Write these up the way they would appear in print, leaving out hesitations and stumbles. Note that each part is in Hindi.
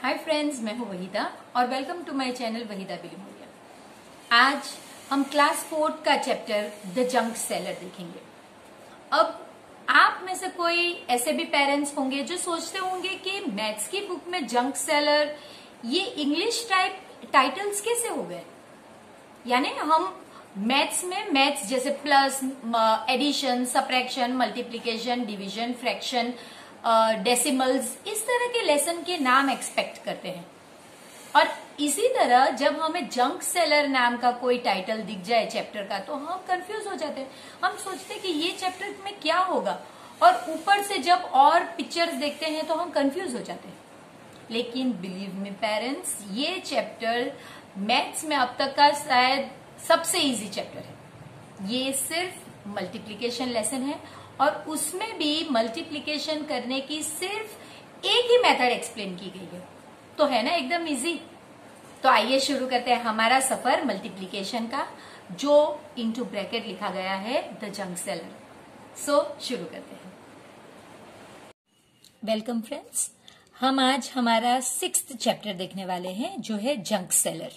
हाय फ्रेंड्स, मैं हूं वहीदा और welcome to my channel Waheeda Bilimoria. आज हम क्लास 4 का चैप्टर द जंक सेलर देखेंगे। अब आप में से कोई ऐसे भी पेरेंट्स होंगे जो सोचते होंगे कि मैथ्स की बुक में जंक सेलर ये इंग्लिश टाइप टाइटल्स कैसे हो गए। यानी हम मैथ्स में मैथ्स जैसे plus, addition, subtraction, multiplication, division, fraction, decimals, इस तरह के लेसन के नाम एक्सपेक्ट करते हैं। और इसी तरह जब हमें जंक सेलर नाम का कोई टाइटल दिख जाए चैप्टर का तो हम कंफ्यूज हो जाते हैं। हम सोचते हैं कि ये चैप्टर में क्या होगा, और ऊपर से जब और पिक्चर्स देखते हैं तो हम कंफ्यूज हो जाते हैं। लेकिन बिलीव मी पेरेंट्स, ये चैप्टर मैथ्स में अब तक का शायद सबसे इजी चैप्टर है। ये सिर्फ मल्टीप्लिकेशन लेसन है और उसमें भी मल्टीप्लिकेशन करने की सिर्फ एक ही मेथड एक्सप्लेन की गई है। तो है ना एकदम इजी। तो आइए शुरू करते हैं हमारा सफर मल्टीप्लिकेशन का, जो इनटू ब्रैकेट लिखा गया है द जंक सेलर। सो शुरू करते हैं। वेलकम फ्रेंड्स, हम आज हमारा 6th चैप्टर देखने वाले हैं जो है जंक सेलर।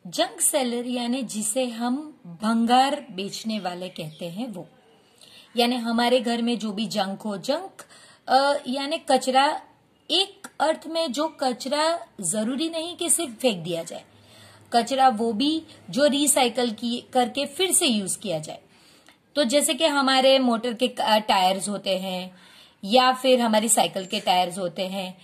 जंक सेलर यानी जिसे हम भंगार बेचने वाले कहते हैं वो, यानी हमारे घर में जो भी जंक हो, जंक यानी कचरा, एक अर्थ में जो कचरा जरूरी नहीं कि सिर्फ फेंक दिया जाए, कचरा वो भी जो रिसाइकल करके फिर से यूज किया जाए। तो जैसे कि हमारे मोटर के टायर्स होते हैं या फिर हमारी साइकिल के टायर्स होते हैं,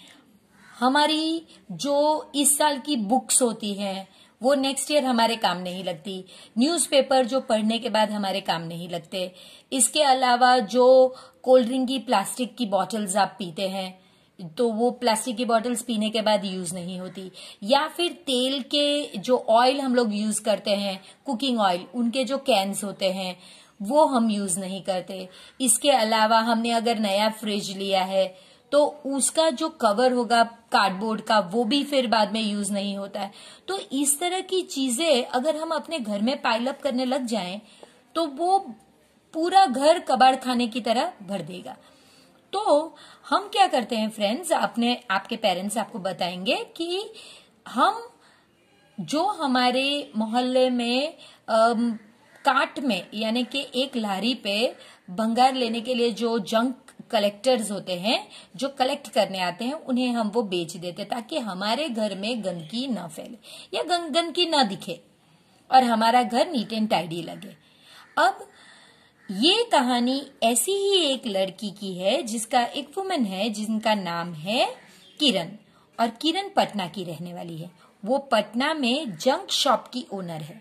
हमारी जो इस साल की बुक्स होती हैं वो नेक्स्ट ईयर हमारे काम नहीं लगती, न्यूज़पेपर जो पढ़ने के बाद हमारे काम नहीं लगते। इसके अलावा जो कोल्ड ड्रिंक की प्लास्टिक की बॉटल्स आप पीते हैं तो वो प्लास्टिक की बॉटल्स पीने के बाद यूज नहीं होती, या फिर तेल के जो ऑयल हम लोग यूज करते हैं, कुकिंग ऑयल, उनके जो कैंस होते हैं वो हम यूज नहीं करते। इसके अलावा हमने अगर नया फ्रिज लिया है तो उसका जो कवर होगा कार्डबोर्ड का वो भी फिर बाद में यूज नहीं होता है। तो इस तरह की चीजें अगर हम अपने घर में पाइल अप करने लग जाएं तो वो पूरा घर कबाड़ खाने की तरह भर देगा। तो हम क्या करते हैं फ्रेंड्स, आपके पेरेंट्स आपको बताएंगे कि हम जो हमारे मोहल्ले में काट में यानी कि एक लारी पे भंगार लेने के लिए जो जंक कलेक्टर्स होते हैं, जो कलेक्ट करने आते हैं, उन्हें हम वो बेच देते ताकि हमारे घर में गंदगी ना फैले या गंदगी ना दिखे और हमारा घर नीट एंड टाइडी लगे। अब ये कहानी ऐसी ही एक लड़की की है जिसका, एक वुमन है जिनका नाम है किरण, और किरण पटना की रहने वाली है। वो पटना में जंक शॉप की ओनर है।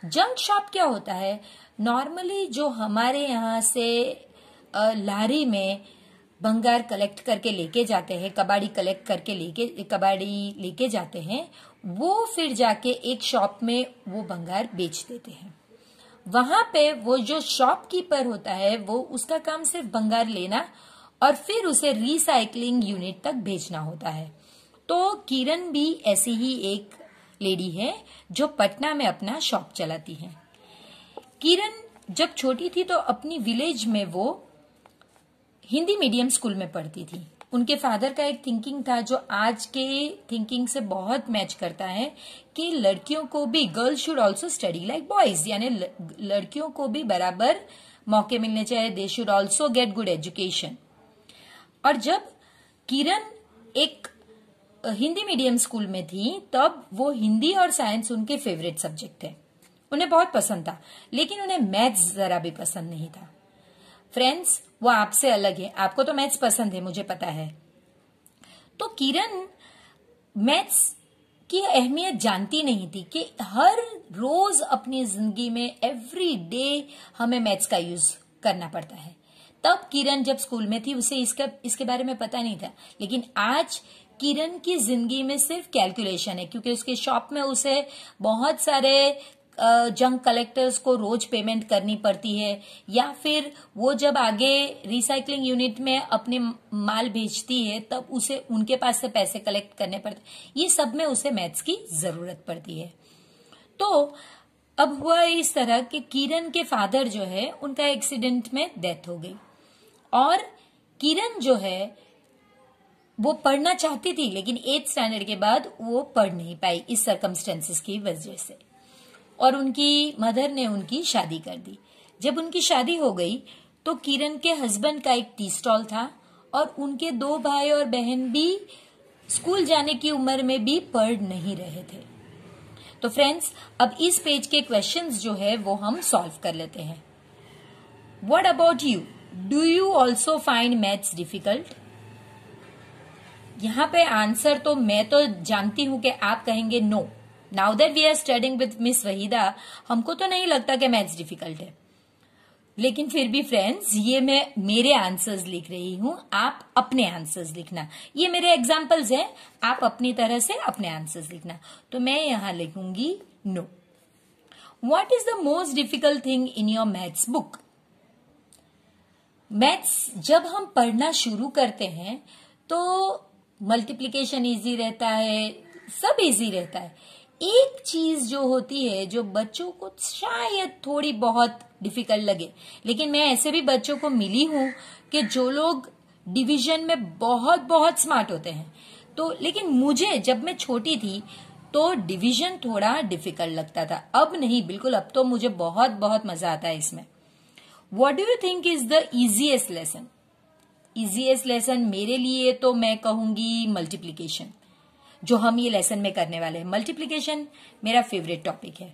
जंक शॉप क्या होता है? नॉर्मली जो हमारे यहाँ से लारी में भंगार कलेक्ट करके लेके जाते हैं, कबाड़ी कलेक्ट करके कबाड़ी लेके जाते हैं, वो फिर जाके एक शॉप में वो भंगार बेच देते हैं। वहां पे वो जो शॉपकीपर होता है वो, उसका काम सिर्फ भंगार लेना और फिर उसे रिसाइकलिंग यूनिट तक भेजना होता है। तो किरण भी ऐसी ही एक लेडी है जो पटना में अपना शॉप चलाती है। किरण जब छोटी थी तो अपनी विलेज में वो हिंदी मीडियम स्कूल में पढ़ती थी। उनके फादर का एक थिंकिंग था जो आज के थिंकिंग से बहुत मैच करता है कि लड़कियों को भी, girls should also study like boys, यानी लड़कियों को भी बराबर मौके मिलने चाहिए, they should also get good education. और जब किरण एक हिंदी मीडियम स्कूल में थी तब वो हिंदी और साइंस उनके फेवरेट सब्जेक्ट थे, उन्हें बहुत पसंद था, लेकिन उन्हें मैथ्स जरा भी पसंद नहीं था। फ्रेंड्स, वो आपसे अलग है, आपको तो मैथ्स पसंद है, मुझे पता है। तो किरण मैथ्स की अहमियत जानती नहीं थी कि हर रोज अपनी जिंदगी में एवरी डे हमें मैथ्स का यूज करना पड़ता है। तब किरण जब स्कूल में थी उसे इसके बारे में पता नहीं था, लेकिन आज किरण की जिंदगी में सिर्फ कैलकुलेशन है, क्योंकि उसके शॉप में उसे बहुत सारे जंक कलेक्टर्स को रोज पेमेंट करनी पड़ती है, या फिर वो जब आगे रिसाइकलिंग यूनिट में अपने माल बेचती है तब उसे उनके पास से पैसे कलेक्ट करने पड़ते, ये सब में उसे मैथ्स की जरूरत पड़ती है। तो अब हुआ इस तरह कि किरण के फादर जो है उनका एक्सीडेंट में डेथ हो गई और किरण जो है वो पढ़ना चाहती थी, लेकिन 8th स्टैंडर्ड के बाद वो पढ़ नहीं पाई इस सर्कमस्टेंसेस की वजह से, और उनकी मदर ने उनकी शादी कर दी। जब उनकी शादी हो गई तो किरण के हस्बैंड का एक टी स्टॉल था, और उनके 2 भाई और बहन भी स्कूल जाने की उम्र में भी पढ़ नहीं रहे थे। तो फ्रेंड्स, अब इस पेज के क्वेश्चंस जो है वो हम सॉल्व कर लेते हैं। What about you? Do you also find maths difficult? यहाँ पे आंसर तो मैं तो जानती हूं कि आप कहेंगे no. Now that we are studying with miss Waheeda, हमको तो नहीं लगता कि मैथ्स डिफिकल्ट है। लेकिन फिर भी फ्रेंड्स, ये मैं मेरे आंसर्स लिख रही हूं, आप अपने आंसर्स लिखना। ये मेरे एग्जाम्पल्स हैं, आप अपनी तरह से अपने आंसर्स लिखना। तो मैं यहां लिखूंगी no. What is the most difficult thing in your maths book? Maths जब हम पढ़ना शुरू करते हैं तो मल्टीप्लिकेशन इजी रहता है, सब इजी रहता है। एक चीज जो होती है जो बच्चों को शायद थोड़ी बहुत डिफिकल्ट लगे, लेकिन मैं ऐसे भी बच्चों को मिली हूं कि जो लोग डिवीजन में बहुत बहुत स्मार्ट होते हैं, तो लेकिन मुझे जब मैं छोटी थी तो डिवीजन थोड़ा डिफिकल्ट लगता था। अब नहीं, बिल्कुल, अब तो मुझे बहुत बहुत मजा आता है इसमें। What do you think is the easiest lesson? Easiest lesson मेरे लिए तो मैं कहूंगी मल्टीप्लिकेशन, जो हम ये लेसन में करने वाले हैं। मल्टीप्लिकेशन मेरा फेवरेट टॉपिक है।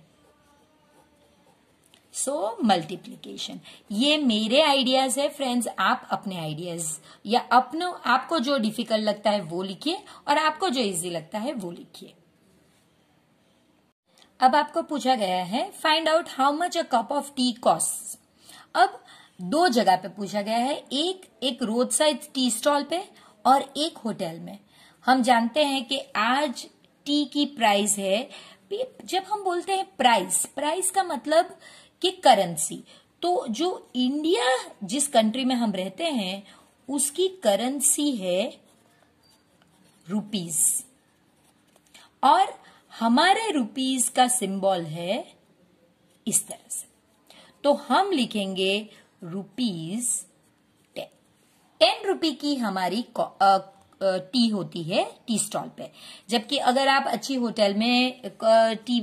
सो मल्टीप्लिकेशन, ये मेरे आइडियाज है फ्रेंड्स, आप अपने आइडियाज या अपने आपको जो डिफिकल्ट लगता है वो लिखिए, और आपको जो इजी लगता है वो लिखिए। अब आपको पूछा गया है find out how much a cup of T cost. अब 2 जगह पे पूछा गया है, एक रोड साइड टी स्टॉल पे और एक होटल में। हम जानते हैं कि आज टी की प्राइस है, जब हम बोलते हैं प्राइस का मतलब कि करेंसी, तो जो इंडिया जिस कंट्री में हम रहते हैं उसकी करेंसी है रुपीस, और हमारे रुपीस का सिंबल है इस तरह से। तो हम लिखेंगे रुपीस 10 रुपी की हमारी टी होती है टी स्टॉल पे। जबकि अगर आप अच्छी होटल में टी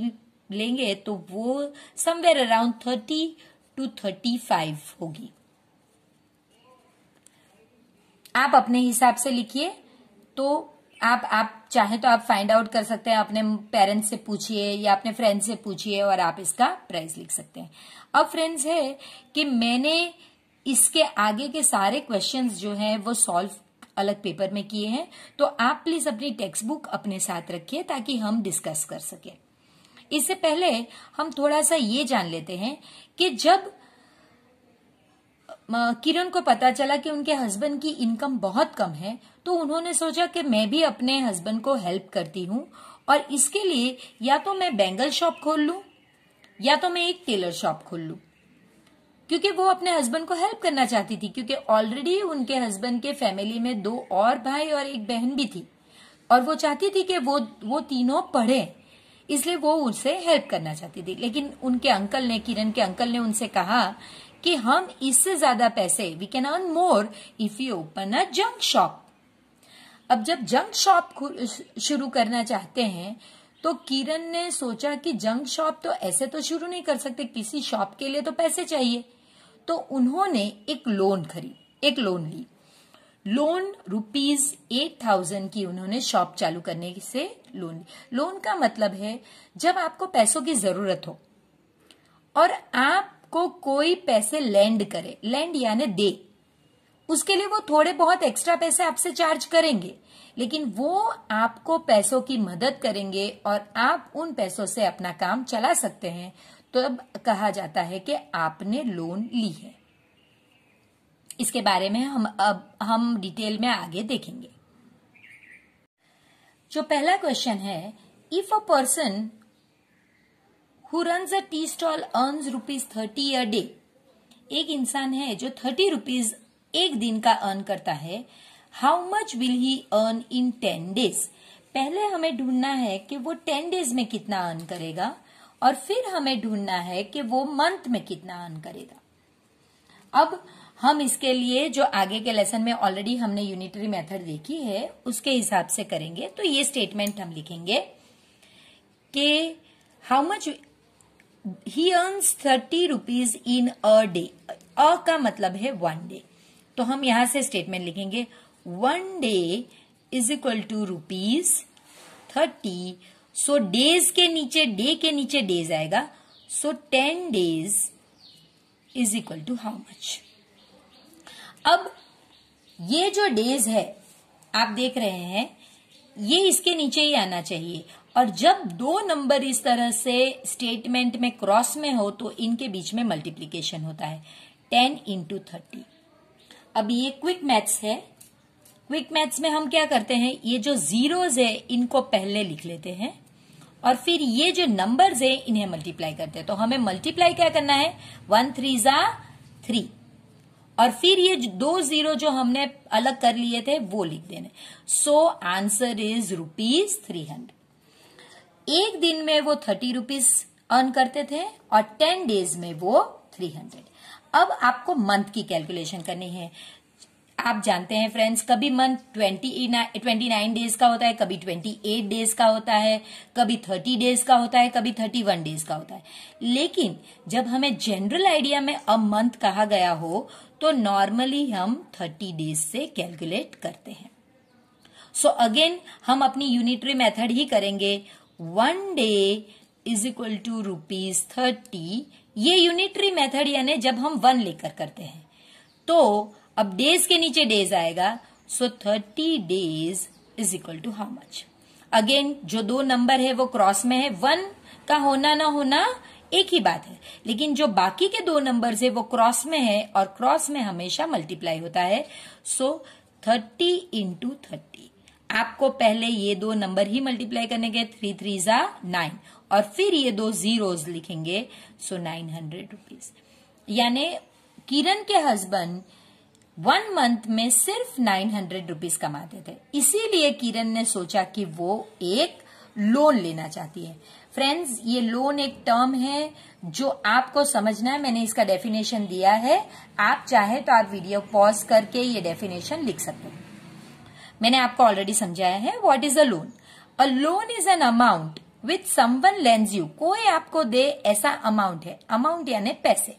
लेंगे तो वो समवेयर अराउंड 30 to 35 होगी। आप अपने हिसाब से लिखिए। तो आप चाहे तो आप फाइंड आउट कर सकते हैं, अपने पेरेंट्स से पूछिए या अपने फ्रेंड से पूछिए और आप इसका प्राइस लिख सकते हैं। अब फ्रेंड्स है कि मैंने इसके आगे के सारे क्वेश्चंस जो हैं वो सॉल्व अलग पेपर में किए हैं, तो आप प्लीज अपनी टेक्स्ट बुक अपने साथ रखिए ताकि हम डिस्कस कर सकें। इससे पहले हम थोड़ा सा ये जान लेते हैं कि जब किरण को पता चला कि उनके हस्बैंड की इनकम बहुत कम है, तो उन्होंने सोचा कि मैं भी अपने हस्बैंड को हेल्प करती हूँ, और इसके लिए या तो मैं बैंगल शॉप खोल लूं या तो मैं एक टेलर शॉप खोल लूं, क्योंकि वो अपने हस्बैंड को हेल्प करना चाहती थी। क्योंकि ऑलरेडी उनके हस्बैंड के फैमिली में 2 और भाई और एक बहन भी थी, और वो चाहती थी कि वो तीनों पढ़े, इसलिए वो उनसे हेल्प करना चाहती थी। लेकिन उनके अंकल ने, किरण के अंकल ने उनसे कहा कि हम इससे ज्यादा पैसे, we can earn more if you open a junk shop. अब जब जंक शॉप शुरू करना चाहते हैं तो किरण ने सोचा कि जंक शॉप तो ऐसे तो शुरू नहीं कर सकते, किसी शॉप के लिए तो पैसे चाहिए। तो उन्होंने एक लोन ली। लोन ₹8,000 की उन्होंने शॉप चालू करने से लोन ली। लोन का मतलब है जब आपको पैसों की जरूरत हो और आपको कोई पैसे लेंड करे, लेंड यानी दे, उसके लिए वो थोड़े बहुत एक्स्ट्रा पैसे आपसे चार्ज करेंगे, लेकिन वो आपको पैसों की मदद करेंगे और आप उन पैसों से अपना काम चला सकते हैं। तो अब कहा जाता है कि आपने लोन ली है। इसके बारे में हम डिटेल में आगे देखेंगे। जो पहला क्वेश्चन है, if a person who runs a tea stall earns ₹30 a day, एक इंसान है जो 30 रुपीज एक दिन का अर्न करता है, how much will he earn in 10 days? पहले हमें ढूंढना है कि वो 10 days में कितना अर्न करेगा, और फिर हमें ढूंढना है कि वो मंथ में कितना अर्न करेगा। अब हम इसके लिए जो आगे के लेसन में ऑलरेडी हमने यूनिटरी मेथड देखी है उसके हिसाब से करेंगे। तो ये स्टेटमेंट हम लिखेंगे कि how much he earns 30 rupees in a day. A का मतलब है 1 डे, तो हम यहां से स्टेटमेंट लिखेंगे 1 day is equal to ₹30। So days के नीचे डे के नीचे डेज आएगा, so 10 days is equal to how much. अब ये जो डेज है आप देख रहे हैं ये इसके नीचे ही आना चाहिए, और जब दो नंबर इस तरह से स्टेटमेंट में क्रॉस में हो तो इनके बीच में मल्टीप्लीकेशन होता है 10 इंटू 30। अब ये क्विक मैथ्स है। क्विक मैथ्स में हम क्या करते हैं, ये जो जीरोज है इनको पहले लिख लेते हैं और फिर ये जो नंबर्स है इन्हें मल्टीप्लाई करते हैं। तो हमें मल्टीप्लाई क्या करना है, 1 3 ज़ा 3, और फिर ये 2 जीरो जो हमने अलग कर लिए थे वो लिख देने। So answer is ₹300। एक दिन में वो 30 रुपीज अर्न करते थे और 10 डेज में वो 300। अब आपको मंथ की कैलकुलेशन करनी है। आप जानते हैं फ्रेंड्स, कभी मंथ 29 डेज का होता है, कभी 28 डेज का होता है, कभी 30 डेज का होता है, कभी 31 डेज का होता है। लेकिन जब हमें जनरल आइडिया में अ मंथ कहा गया हो तो नॉर्मली हम 30 डेज से कैलकुलेट करते हैं। सो अगेन हम अपनी यूनिटरी मेथड ही करेंगे। 1 डे इज इक्वल टू ₹30। ये यूनिटरी मेथड यानी जब हम 1 लेकर करते हैं। तो अब डेज के नीचे डेज आएगा, so 30 days is equal to how much. Again जो दो नंबर है वो क्रॉस में है, 1 का होना ना होना एक ही बात है, लेकिन जो बाकी के दो नंबर्स है वो क्रॉस में है और क्रॉस में हमेशा मल्टीप्लाई होता है। सो 30 इंटू 30। आपको पहले ये दो नंबर ही मल्टीप्लाई करने के, 3 3 ज़ा 9, और फिर ये दो जीरोज लिखेंगे, सो 900 रुपीज। यानी किरण के हस्बैंड 1 मंथ में सिर्फ 900 रुपीज कमाते थे, इसीलिए किरण ने सोचा कि वो एक लोन लेना चाहती है। फ्रेंड्स, ये लोन एक टर्म है जो आपको समझना है। मैंने इसका डेफिनेशन दिया है, आप चाहे तो आप वीडियो पॉज करके ये डेफिनेशन लिख सकते हो। मैंने आपको ऑलरेडी समझाया है। What is a loan? A loan is an amount which someone lends you. कोई आपको दे ऐसा अमाउंट है, अमाउंट यानी पैसे।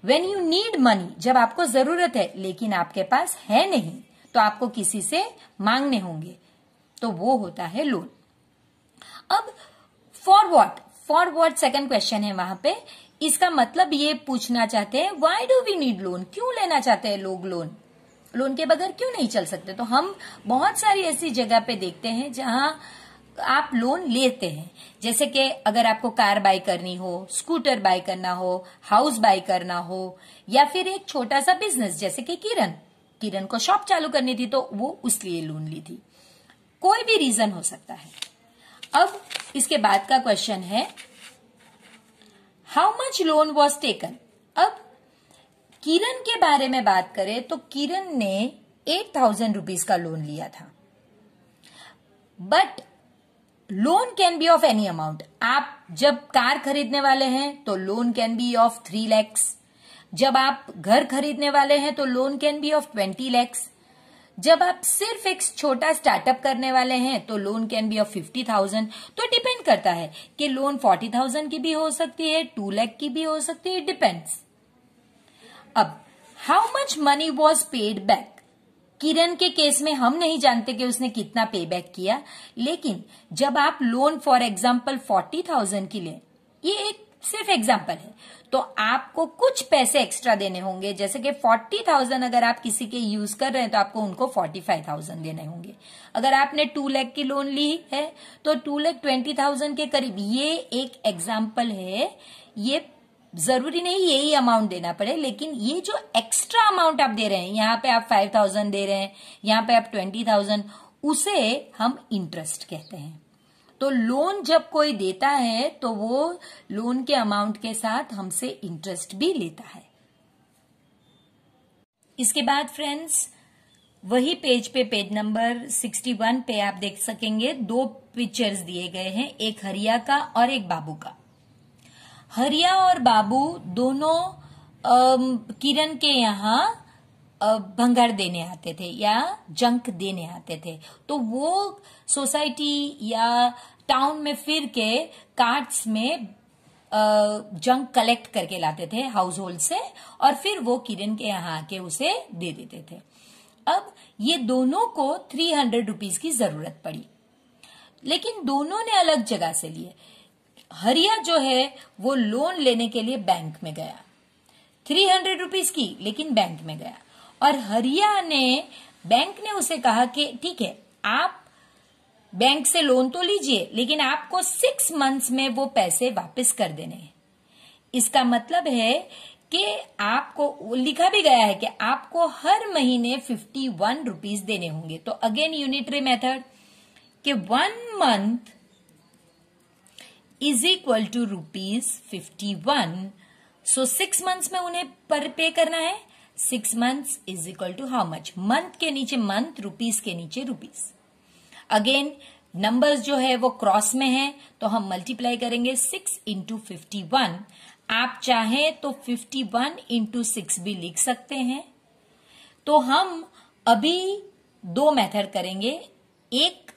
When you need money, जब आपको जरूरत है लेकिन आपके पास है नहीं तो आपको किसी से मांगने होंगे, तो वो होता है लोन। अब फॉर व्हाट सेकंड क्वेश्चन है वहां पे। इसका मतलब ये पूछना चाहते हैं, why do we need loan? क्यों लेना चाहते हैं लोग लोन? लोन के बगैर क्यों नहीं चल सकते? तो हम बहुत सारी ऐसी जगह पे देखते हैं जहां आप लोन लेते हैं, जैसे कि अगर आपको कार बाय करनी हो, स्कूटर बाय करना हो, हाउस बाय करना हो, या फिर एक छोटा सा बिजनेस, जैसे कि किरण को शॉप चालू करनी थी तो वो उसलिए लोन ली थी। कोई भी रीजन हो सकता है। अब इसके बाद का क्वेश्चन है, how much loan was taken? अब किरण के बारे में बात करें तो किरण ने 8000 रुपीज का लोन लिया था, but loan can be of any amount. आप जब कार खरीदने वाले हैं तो loan can be of 3 lakhs। जब आप घर खरीदने वाले हैं तो loan can be of 20 lakhs। जब आप सिर्फ एक छोटा स्टार्टअप करने वाले हैं तो लोन कैन बी ऑफ 50,000। तो डिपेंड करता है कि लोन 40,000 की भी हो सकती है, 2 लाख की भी हो सकती है, डिपेंड्स। अब how much money was paid back? Kiran के केस में हम नहीं जानते कि उसने कितना पे बैक किया, लेकिन जब आप लोन फॉर एग्जाम्पल 40,000 की ले, ये एक सिर्फ एग्जाम्पल है, तो आपको कुछ पैसे एक्स्ट्रा देने होंगे। जैसे कि 40,000 अगर आप किसी के यूज कर रहे हैं तो आपको उनको 45,000 देने होंगे। अगर आपने 2 लाख की लोन ली है तो 2,20,000 के करीब। ये एक एग्जाम्पल है, ये जरूरी नहीं यही अमाउंट देना पड़े, लेकिन ये जो एक्स्ट्रा अमाउंट आप दे रहे हैं, यहाँ पे आप 5,000 दे रहे हैं, यहाँ पे आप 20,000, उसे हम इंटरेस्ट कहते हैं। तो लोन जब कोई देता है तो वो लोन के अमाउंट के साथ हमसे इंटरेस्ट भी लेता है। इसके बाद फ्रेंड्स, वही पेज पे, पेज नंबर 61 पे आप देख सकेंगे 2 पिक्चर्स दिए गए हैं, एक हरिया का और एक बाबू का। हरिया और बाबू दोनों किरण के यहाँ भंगार देने आते थे या जंक देने आते थे, तो वो सोसाइटी या टाउन में फिर के कार्ट्स में जंक कलेक्ट करके लाते थे हाउस होल्ड से, और फिर वो किरण के यहाँ आके उसे दे देते थे। अब ये दोनों को 300 रुपीज की जरूरत पड़ी, लेकिन दोनों ने अलग जगह से लिए। हरिया जो है वो लोन लेने के लिए बैंक में गया, 300 रुपीज की, लेकिन बैंक में गया, और हरिया ने बैंक ने उसे कहा कि ठीक है, आप बैंक से लोन तो लीजिए, लेकिन आपको 6 मंथ्स में वो पैसे वापस कर देने हैं। इसका मतलब है कि आपको, लिखा भी गया है कि आपको हर महीने 51 रुपीज देने होंगे। तो अगेन यूनिटरी मेथड कि 1 month is equal to ₹51। So 6 months में उन्हें पर पे करना है। 6 months is equal to how much, month के नीचे मंथ, रुपीज के नीचे रुपीज। अगेन नंबर्स जो है वो क्रॉस में है, तो हम मल्टीप्लाई करेंगे 6 इंटू 51। आप चाहें तो 51 इंटू 6 भी लिख सकते हैं। तो हम अभी 2 मेथड करेंगे, एक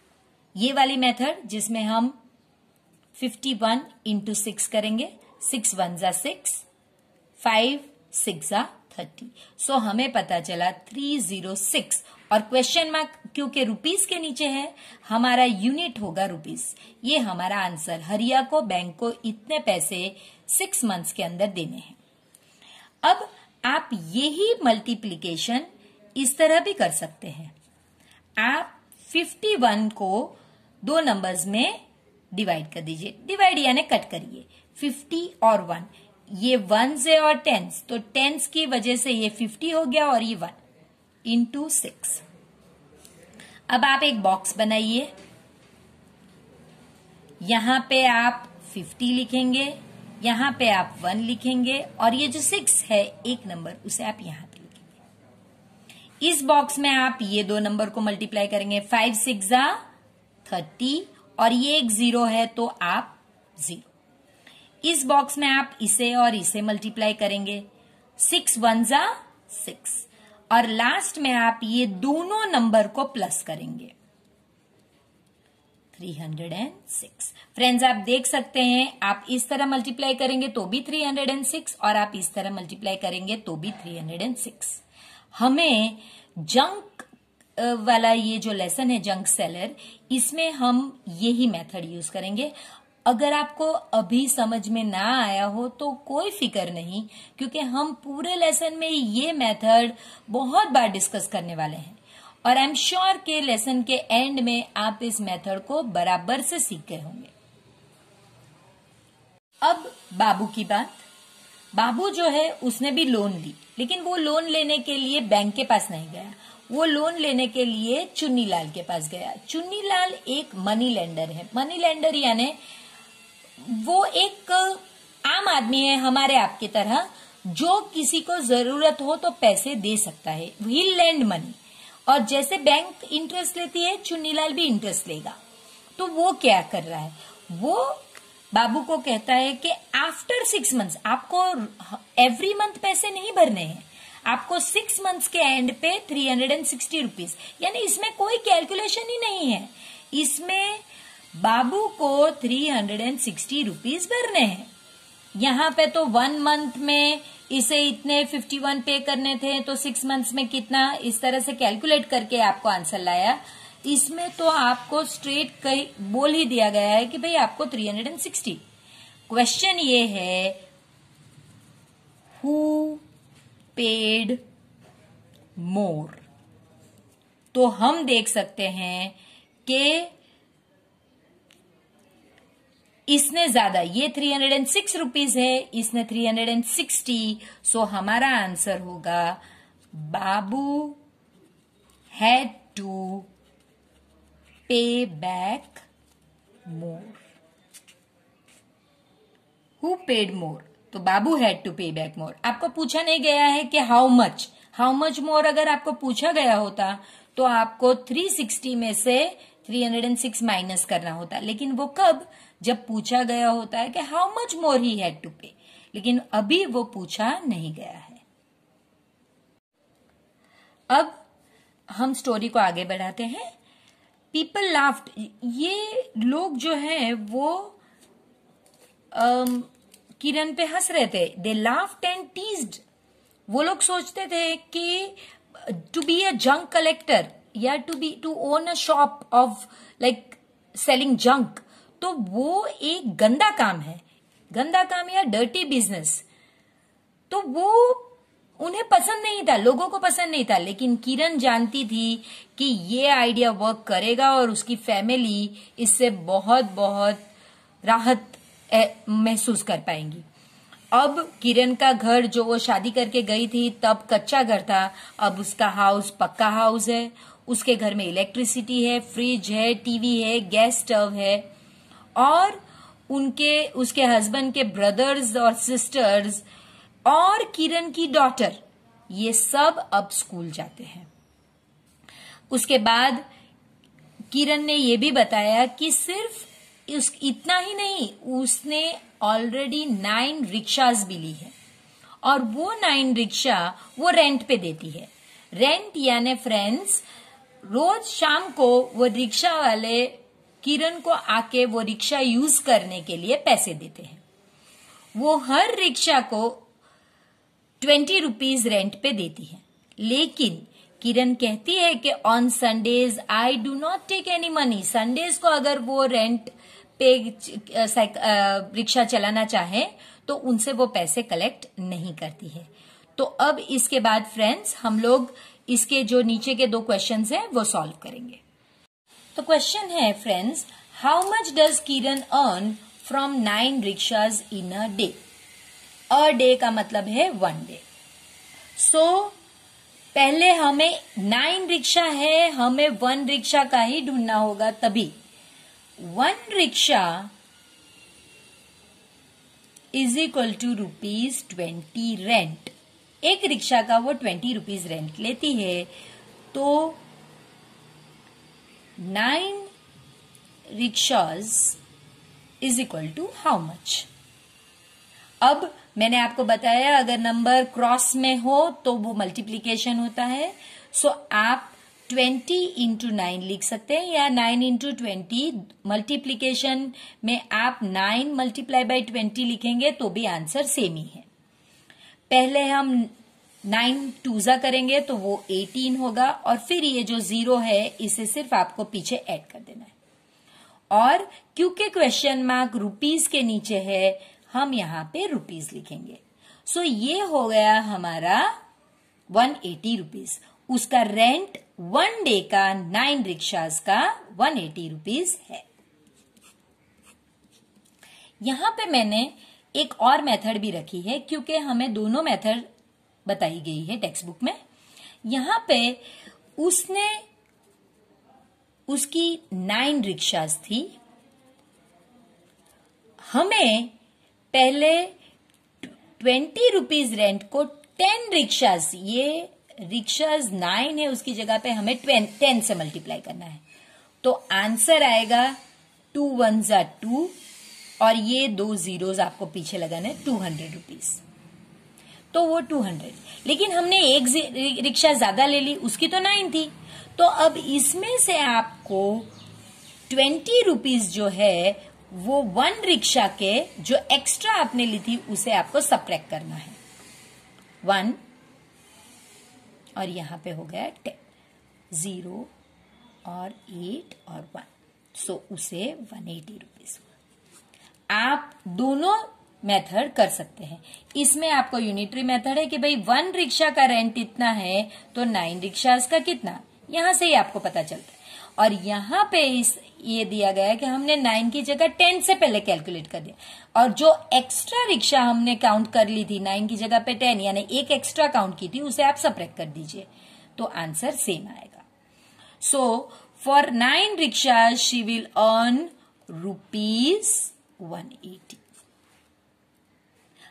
ये वाली मेथड जिसमें हम 51 इंटू 6 करेंगे, 6 1 जा 6, 5 6 जा 30। सो हमें पता चला 306, और क्वेश्चन मार्क क्योंकि रुपीस के नीचे है, हमारा यूनिट होगा रुपीस। ये हमारा आंसर, हरिया को बैंक को इतने पैसे 6 मंथ्स के अंदर देने हैं। अब आप यही मल्टीप्लीकेशन इस तरह भी कर सकते हैं। आप 51 को 2 नंबर्स में डिवाइड कर दीजिए, डिवाइड यानी कट करिए, 50 और 1, ये 1 है और 10, तो 10 की वजह से ये 50 हो गया और ये 1 इंटू 6। अब आप एक बॉक्स बनाइए, यहां पे आप 50 लिखेंगे, यहां पे आप 1 लिखेंगे, और ये जो 6 है एक नंबर, उसे आप यहां पे लिखेंगे। इस बॉक्स में आप ये 2 नंबर को मल्टीप्लाई करेंगे, 5 6 जा 30, और ये एक 0 है तो आप 0। इस बॉक्स में आप इसे और इसे मल्टीप्लाई करेंगे, 6 1 जा 6, और लास्ट में आप ये दोनों नंबर को प्लस करेंगे, 306। फ्रेंड्स आप देख सकते हैं, आप इस तरह मल्टीप्लाई करेंगे तो भी 306, और आप इस तरह मल्टीप्लाई करेंगे तो भी 306। हमें जंक वाला ये जो लेसन है जंक सेलर, इसमें हम यही मेथड यूज करेंगे। अगर आपको अभी समझ में ना आया हो तो कोई फिक्र नहीं, क्योंकि हम पूरे लेसन में ये मेथड बहुत बार डिस्कस करने वाले हैं, और आई एम श्योर के लेसन के एंड में आप इस मेथड को बराबर से सीख गए होंगे। अब बाबू की बात। बाबू जो है उसने भी लोन ली, लेकिन वो लोन लेने के लिए बैंक के पास नहीं गया, वो लोन लेने के लिए चुन्नीलाल के पास गया। चुन्नीलाल एक मनी लेंडर है। मनी लेंडर यानी वो एक आम आदमी है हमारे आपकी तरह, जो किसी को जरूरत हो तो पैसे दे सकता है, ही लैंड मनी। और जैसे बैंक इंटरेस्ट लेती है, चुन्नीलाल भी इंटरेस्ट लेगा। तो वो क्या कर रहा है, वो बाबू को कहता है कि आफ्टर 6 मंथ्स आपको एवरी मंथ पैसे नहीं भरने हैं, आपको 6 मंथ्स के एंड पे 360 रुपीज, यानी इसमें कोई कैलकुलेशन ही नहीं है, इसमें बाबू को 360 रुपीज भरने हैं। यहां पे तो 1 मंथ में इसे इतने 51 पे करने थे, तो 6 मंथ्स में कितना, इस तरह से कैलकुलेट करके आपको आंसर लाया। इसमें तो आपको स्ट्रेट बोल ही दिया गया है कि भाई आपको 360। क्वेश्चन ये है, हु पेड मोर। तो हम देख सकते हैं कि इसने ज्यादा, ये 306 रुपीज है, इसने 360, सो हमारा आंसर होगा बाबू हैड टू पे back more. Who paid more, तो बाबू हैड टू पे बैक मोर। आपको पूछा नहीं गया है कि हाउ मच मोर। अगर आपको पूछा गया होता तो आपको 360 में से 306 माइनस करना होता, लेकिन वो कब, जब पूछा गया होता है कि how much more he had to pay. लेकिन अभी वो पूछा नहीं गया है। अब हम स्टोरी को आगे बढ़ाते हैं। पीपल लाफ्ड, ये लोग जो हैं वो किरण पे हंस रहे थे। They laughed and teased. वो लोग सोचते थे कि to be a junk collector या to own a shop of like selling junk, तो वो एक गंदा काम है, गंदा काम या डर्टी बिजनेस। तो वो उन्हें पसंद नहीं था, लोगों को पसंद नहीं था। लेकिन किरण जानती थी कि ये आइडिया वर्क करेगा और उसकी फैमिली इससे बहुत बहुत राहत महसूस कर पाएंगी। अब किरण का घर जो वो शादी करके गई थी तब कच्चा घर था, अब उसका हाउस पक्का हाउस है। उसके घर में इलेक्ट्रिसिटी है, फ्रिज है, टीवी है, गैस स्टव है, और उसके हस्बैंड के ब्रदर्स और सिस्टर्स और किरण की डॉटर, ये सब अब स्कूल जाते हैं। उसके बाद किरण ने ये भी बताया कि सिर्फ इतना ही नहीं, उसने ऑलरेडी 9 रिक्शाज भी ली है, और वो 9 रिक्शा वो रेंट पे देती है। रेंट यानी फ्रेंड्स, रोज शाम को वो रिक्शा वाले किरण को आके वो रिक्शा यूज करने के लिए पैसे देते हैं। वो हर रिक्शा को 20 रुपीज रेंट पे देती है। लेकिन किरण कहती है कि on Sundays I do not take any money. Sundays को अगर वो रेंट पे रिक्शा चलाना चाहे तो उनसे वो पैसे कलेक्ट नहीं करती है। तो अब इसके बाद फ्रेंड्स हम लोग इसके जो नीचे के 2 क्वेश्चंस हैं वो सॉल्व करेंगे। तो क्वेश्चन है friends, how much does Kiran earn from 9 rickshaws in a day. A day का मतलब है 1 डे। सो पहले हमें 9 रिक्शा है, हमें 1 रिक्शा का ही ढूंढना होगा। तभी 1 rickshaw is equal to ₹20 rent. एक रिक्शा का वो 20 रुपीज रेंट लेती है। तो 9 rickshaws is equal to how much. अब मैंने आपको बताया अगर नंबर क्रॉस में हो तो वो मल्टीप्लीकेशन होता है। सो आप 20 इंटू 9 लिख सकते हैं, या 9 इंटू 20। मल्टीप्लीकेशन में आप 9 मल्टीप्लाई बाई 20 लिखेंगे तो भी आंसर सेम ही है। पहले हम 9 टूजा करेंगे तो वो 18 होगा, और फिर ये जो 0 है इसे सिर्फ आपको पीछे ऐड कर देना है। और क्योंकि क्वेश्चन मार्क रुपीज के नीचे है, हम यहाँ पे रुपीज लिखेंगे। सो ये हो गया हमारा 180 रुपीज। उसका रेंट 1 डे का 9 रिक्शाज का 180 रुपीज है। यहां पे मैंने एक और मेथड भी रखी है, क्योंकि हमें दोनों मेथड बताई गई है टेक्स्ट बुक में। यहां पे उसकी 9 रिक्शाज थी। हमें पहले 20 रुपीज रेंट को 10 रिक्शाज, ये रिक्शाज 9 है उसकी जगह पे हमें 10 से मल्टीप्लाई करना है। तो आंसर आएगा 2 1s are 2, और ये 2 zeros आपको पीछे लगाना है, 200 रुपीज। तो वो 200, लेकिन हमने एक रिक्शा ज्यादा ले ली, उसकी तो 9 थी। तो अब इसमें से आपको 20 रुपीज जो है वो 1 रिक्शा के जो एक्स्ट्रा आपने ली थी उसे आपको सब्ट्रैक्ट करना है। 1 और यहां पे हो गया 10, 0 और 8 और 1, सो उसे 180 रुपीज। आप दोनों मेथड कर सकते हैं। इसमें आपको यूनिटरी मेथड है कि भाई 1 रिक्शा का रेंट इतना है तो 9 रिक्शाज का कितना, यहां से ही आपको पता चलता है। और यहां पे ये दिया गया है कि हमने 9 की जगह 10 से पहले कैलकुलेट कर दिया, और जो एक्स्ट्रा रिक्शा हमने काउंट कर ली थी 9 की जगह पे 10, यानी एक एक्स्ट्रा काउंट की थी, उसे आप सबट्रैक्ट कर दीजिए तो आंसर सेम आएगा। So for 9 rickshaw she will earn ₹180।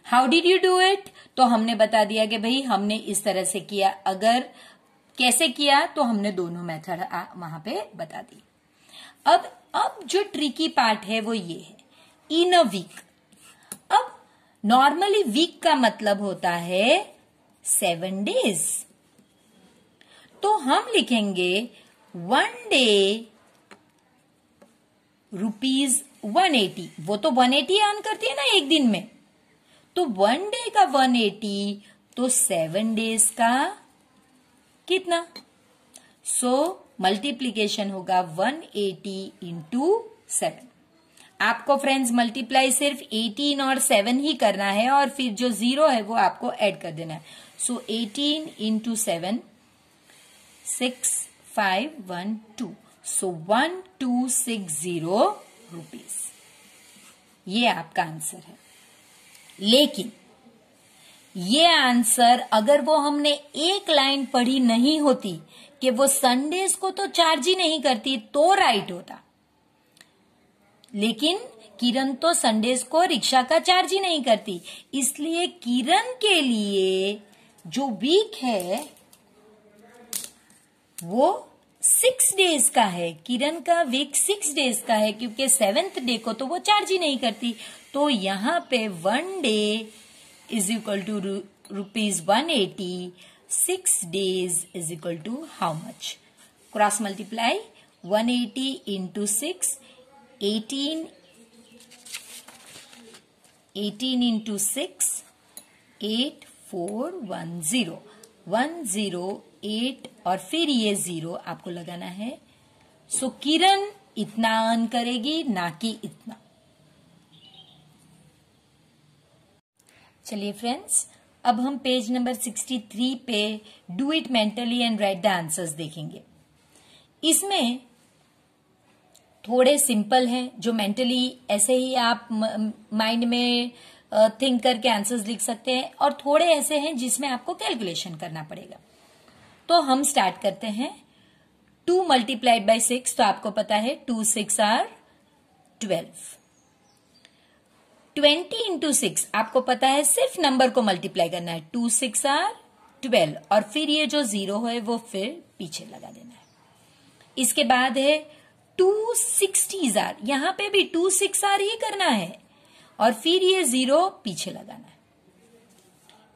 How did you do it? तो हमने बता दिया कि भाई हमने इस तरह से किया। अगर कैसे किया तो हमने दोनों मेथड वहां पे बता दी। अब जो ट्रिकी पार्ट है वो ये है, इन अ वीक। अब नॉर्मली वीक का मतलब होता है 7 डेज। तो हम लिखेंगे 1 डे ₹180। वो तो 180 अर्न करती है ना एक दिन में, तो 1 डे का 180, तो 7 डेज का कितना? सो मल्टीप्लीकेशन होगा 180 इंटू 7। आपको फ्रेंड्स मल्टीप्लाई सिर्फ 18 और 7 ही करना है, और फिर जो 0 है वो आपको ऐड कर देना है। सो 18 इंटू 7, 6512, सो 1260 रुपीज। ये आपका आंसर है। लेकिन ये आंसर अगर वो हमने एक लाइन पढ़ी नहीं होती कि वो संडेज को तो चार्ज ही नहीं करती, तो राइट होता। लेकिन किरण तो संडेज को रिक्शा का चार्ज ही नहीं करती, इसलिए किरण के लिए जो वीक है वो 6 डेज का है। किरण का वीक 6 डेज का है, क्योंकि 7th डे को तो वो चार्ज ही नहीं करती। तो यहां पे 1 day is equal to ₹180, 6 days is equal to how much? Cross multiply 180 into 6, 18 into 6, 8410, 108, और फिर ये 0 आपको लगाना है। सो किरण इतना अर्न करेगी, ना कि इतना। चलिए फ्रेंड्स, अब हम पेज नंबर 63 पे do it mentally and right the answers देखेंगे। इसमें थोड़े सिंपल हैं, जो मेंटली ऐसे ही आप माइंड में थिंक करके आंसर्स लिख सकते हैं, और थोड़े ऐसे हैं जिसमें आपको कैलकुलेशन करना पड़ेगा। तो हम स्टार्ट करते हैं। 2 मल्टीप्लाइड बाय 6, तो आपको पता है 2 6 आर 12। 20 इंटू 6 आपको पता है सिर्फ नंबर को मल्टीप्लाई करना है। 2 6 आर 12, और फिर ये जो 0 है वो फिर पीछे लगा देना है। इसके बाद है 2 60s आर, यहां पे भी 2 6 आर ही करना है, और फिर ये 0 पीछे लगाना है।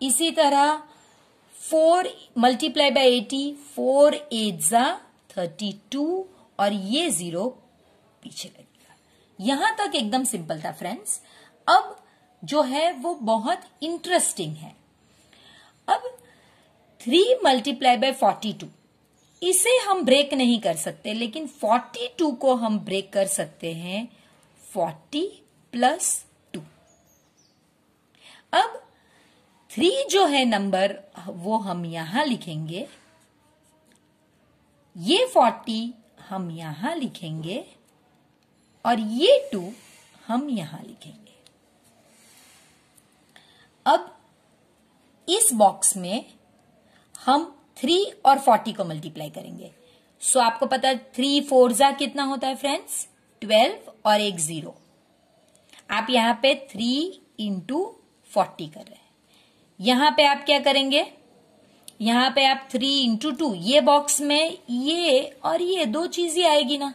इसी तरह 4 मल्टीप्लाई बाय 80, 4 8 32, और ये 0 पीछे लगेगा। यहां तक एकदम सिंपल था फ्रेंड्स। अब जो है वो बहुत इंटरेस्टिंग है। अब 3 मल्टीप्लाई बाय 42, इसे हम ब्रेक नहीं कर सकते, लेकिन 42 को हम ब्रेक कर सकते हैं 40 प्लस 2। अब 3 जो है नंबर वो हम यहां लिखेंगे, ये 40 हम यहां लिखेंगे, और ये 2 हम यहां लिखेंगे। अब इस बॉक्स में हम 3 और 40 को मल्टीप्लाई करेंगे। सो आपको पता है 3 4 कितना होता है फ्रेंड्स? 12, और एक 0। आप यहां पे 3 इंटू 40 कर रहे हैं। यहां पे आप क्या करेंगे? यहां पे आप 3 इंटू 2, ये बॉक्स में ये और ये 2 चीज ही आएगी ना।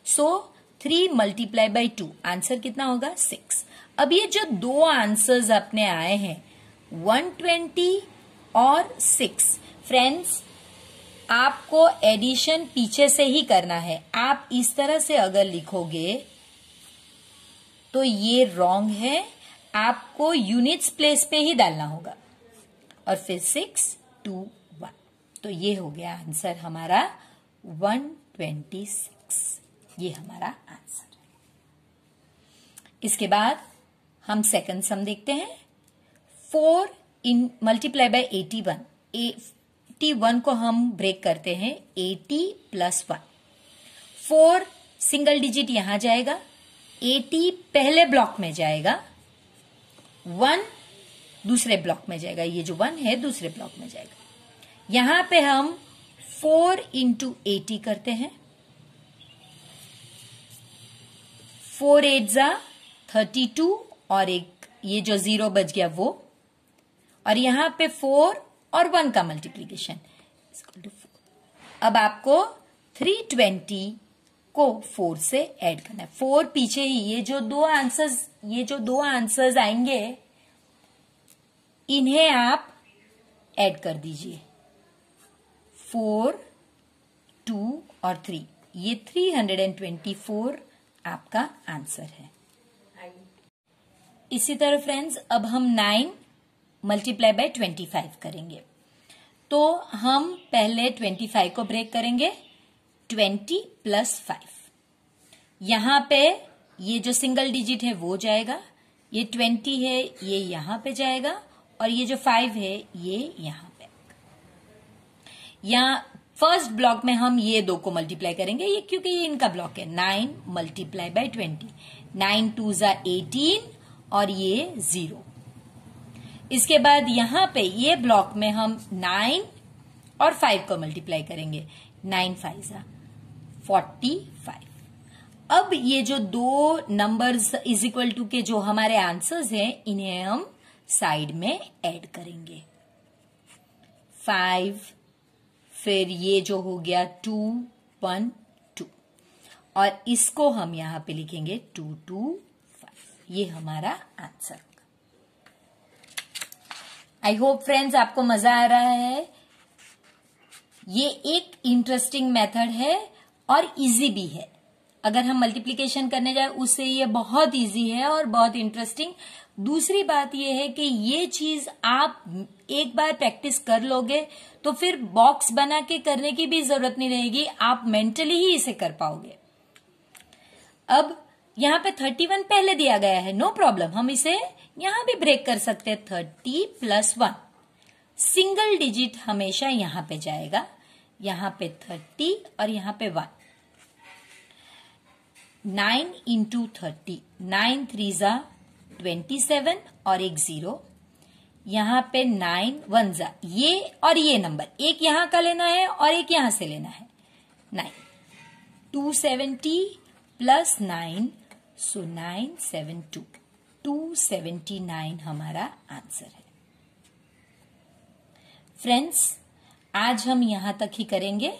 सो 3 मल्टीप्लाई बाई 2, आंसर कितना होगा? 6। अब ये जो 2 आंसर्स अपने आए हैं 120 और 6, फ्रेंड्स आपको एडिशन पीछे से ही करना है। आप इस तरह से अगर लिखोगे तो ये रॉन्ग है, आपको यूनिट्स प्लेस पे ही डालना होगा, और फिर 6 2 1, तो ये हो गया आंसर हमारा 126। ये हमारा आंसर है। इसके बाद हम सेकंड सम देखते हैं। 4 इन मल्टीप्लाई बाय 81, 81 को हम ब्रेक करते हैं 80 प्लस 1। 4 सिंगल डिजिट यहां जाएगा, 80 पहले ब्लॉक में जाएगा, 1 दूसरे ब्लॉक में जाएगा, ये जो 1 है दूसरे ब्लॉक में जाएगा। यहां पे हम 4 इंटू 80 करते हैं, 4 8 32, और एक ये जो 0 बच गया वो, और यहां पे 4 और 1 का मल्टीप्लीकेशन। अब आपको 320 को 4 से ऐड करना है। 4 पीछे ही, ये जो दो आंसर्स आएंगे इन्हें आप ऐड कर दीजिए। 4, 2 और 3, ये 324 आपका आंसर है। इसी तरह फ्रेंड्स अब हम 9 मल्टीप्लाई बाय 25 करेंगे। तो हम पहले 25 को ब्रेक करेंगे। 20 प्लस 5, यहां पे ये जो सिंगल डिजिट है वो जाएगा, ये 20 है ये यहां पे जाएगा, और ये जो 5 है ये यहां पे। यहां फर्स्ट ब्लॉक में हम ये 2 को मल्टीप्लाई करेंगे, ये क्योंकि ये इनका ब्लॉक है। 9 मल्टीप्लाई बाय 20, 9 2 ज़ा 18 और ये 0। इसके बाद यहां पे ये ब्लॉक में हम 9 और 5 को मल्टीप्लाई करेंगे। 9 5 ज़ा 45। अब ये जो 2 नंबर्स इज इक्वल टू के जो हमारे आंसर्स हैं, इन्हें हम साइड में ऐड करेंगे। 5, फिर ये जो हो गया 2 1 2, और इसको हम यहां पे लिखेंगे 2 2 5। ये हमारा आंसर। आई होप फ्रेंड्स आपको मजा आ रहा है। ये एक इंटरेस्टिंग मेथड है और इजी भी है। अगर हम मल्टीप्लिकेशन करने जाए उससे ये बहुत इजी है और बहुत इंटरेस्टिंग। दूसरी बात ये है कि ये चीज आप एक बार प्रैक्टिस कर लोगे तो फिर बॉक्स बना के करने की भी जरूरत नहीं रहेगी, आप मेंटली ही इसे कर पाओगे। अब यहां पे 31 पहले दिया गया है, नो प्रॉब्लम, हम इसे यहां भी ब्रेक कर सकते हैं। 30 प्लस 1, सिंगल डिजिट हमेशा यहां पे जाएगा, यहां पे 30 और यहां पे 1। 9 इंटू 30, 9 3 ज़ा 27 और एक 0, यहां पे 9 1 ज़ा, ये और ये नंबर एक यहां का लेना है और एक यहां से लेना है। 9 270 प्लस 9, सो 972, 279 हमारा आंसर है। फ्रेंड्स आज हम यहां तक ही करेंगे।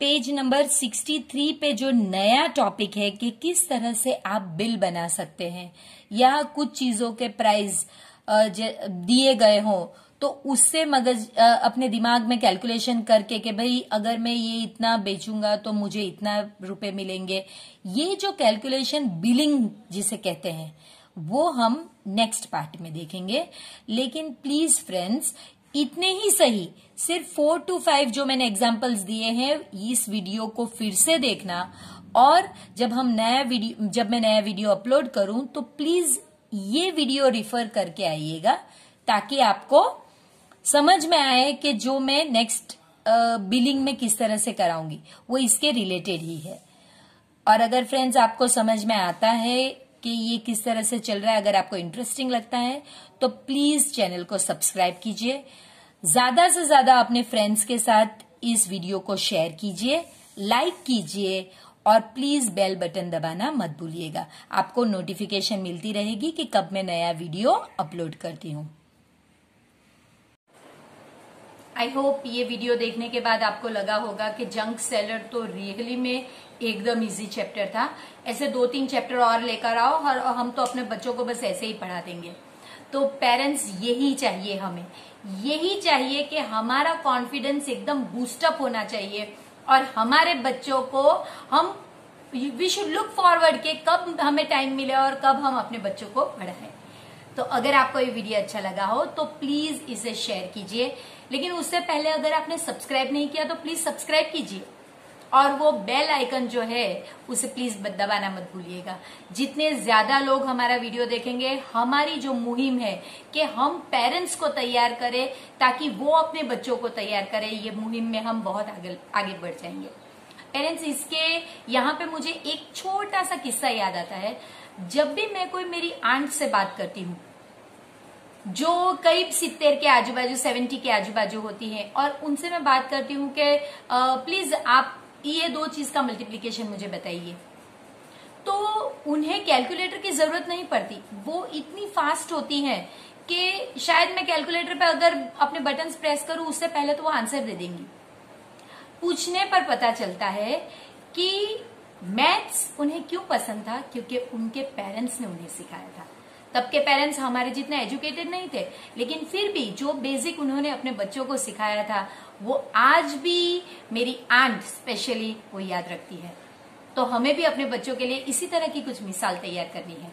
पेज नंबर 63 पे जो नया टॉपिक है कि किस तरह से आप बिल बना सकते हैं या कुछ चीजों के प्राइस दिए गए हों तो उससे मगज अपने दिमाग में कैलकुलेशन करके कि भाई अगर मैं ये इतना बेचूंगा तो मुझे इतना रुपए मिलेंगे, ये जो कैलकुलेशन बिलिंग जिसे कहते हैं वो हम नेक्स्ट पार्ट में देखेंगे। लेकिन प्लीज फ्रेंड्स इतने ही सही, सिर्फ 4 to 5 जो मैंने एग्जांपल्स दिए हैं इस वीडियो को फिर से देखना, और जब मैं नया वीडियो अपलोड करूं तो प्लीज ये वीडियो रिफर करके आइएगा ताकि आपको समझ में आए कि जो मैं नेक्स्ट बिलिंग में किस तरह से कराऊंगी वो इसके रिलेटेड ही है। और अगर फ्रेंड्स आपको समझ में आता है कि ये किस तरह से चल रहा है, अगर आपको इंटरेस्टिंग लगता है तो प्लीज चैनल को सब्सक्राइब कीजिए, ज्यादा से ज्यादा अपने फ्रेंड्स के साथ इस वीडियो को शेयर कीजिए, लाइक कीजिए और प्लीज बेल बटन दबाना मत भूलिएगा। आपको नोटिफिकेशन मिलती रहेगी कि कब मैं नया वीडियो अपलोड करती हूँ। आई होप ये वीडियो देखने के बाद आपको लगा होगा कि जंक सेलर तो रियली में एकदम इजी चैप्टर था। ऐसे 2-3 चैप्टर और लेकर आओ और हम तो अपने बच्चों को बस ऐसे ही पढ़ा देंगे। तो पेरेंट्स यही चाहिए, हमें यही चाहिए कि हमारा कॉन्फिडेंस एकदम बूस्टअप होना चाहिए और हमारे बच्चों को हम वी शुड लुक फॉरवर्ड के कब हमें टाइम मिले और कब हम अपने बच्चों को पढ़ाएं। तो अगर आपको ये वीडियो अच्छा लगा हो तो प्लीज इसे शेयर कीजिए, लेकिन उससे पहले अगर आपने सब्सक्राइब नहीं किया तो प्लीज सब्सक्राइब कीजिए और वो बेल आइकन जो है उसे प्लीज दबाना मत भूलिएगा। जितने ज्यादा लोग हमारा वीडियो देखेंगे, हमारी जो मुहिम है कि हम पेरेंट्स को तैयार करें ताकि वो अपने बच्चों को तैयार करें, ये मुहिम में हम बहुत आगे बढ़ जाएंगे। पेरेंट्स इसके यहाँ पे मुझे एक छोटा सा किस्सा याद आता है। जब भी मैं कोई मेरी आंट से बात करती हूँ जो करीब 70 के आजू बाजू 70 के आजू बाजू होती है और उनसे मैं बात करती हूँ कि प्लीज आप ये 2 चीज का मल्टीप्लिकेशन मुझे बताइए, तो उन्हें कैलकुलेटर की जरूरत नहीं पड़ती। वो इतनी फास्ट होती हैं कि शायद मैं कैलकुलेटर पे अगर अपने बटन्स प्रेस करूं उससे पहले तो वो आंसर दे देंगी। पूछने पर पता चलता है कि मैथ्स उन्हें क्यों पसंद था, क्योंकि उनके पेरेंट्स ने उन्हें सिखाया था। तब के पेरेंट्स हमारे जितना एजुकेटेड नहीं थे, लेकिन फिर भी जो बेसिक उन्होंने अपने बच्चों को सिखाया था वो आज भी मेरी आंट स्पेशली वो याद रखती है। तो हमें भी अपने बच्चों के लिए इसी तरह की कुछ मिसाल तैयार करनी है।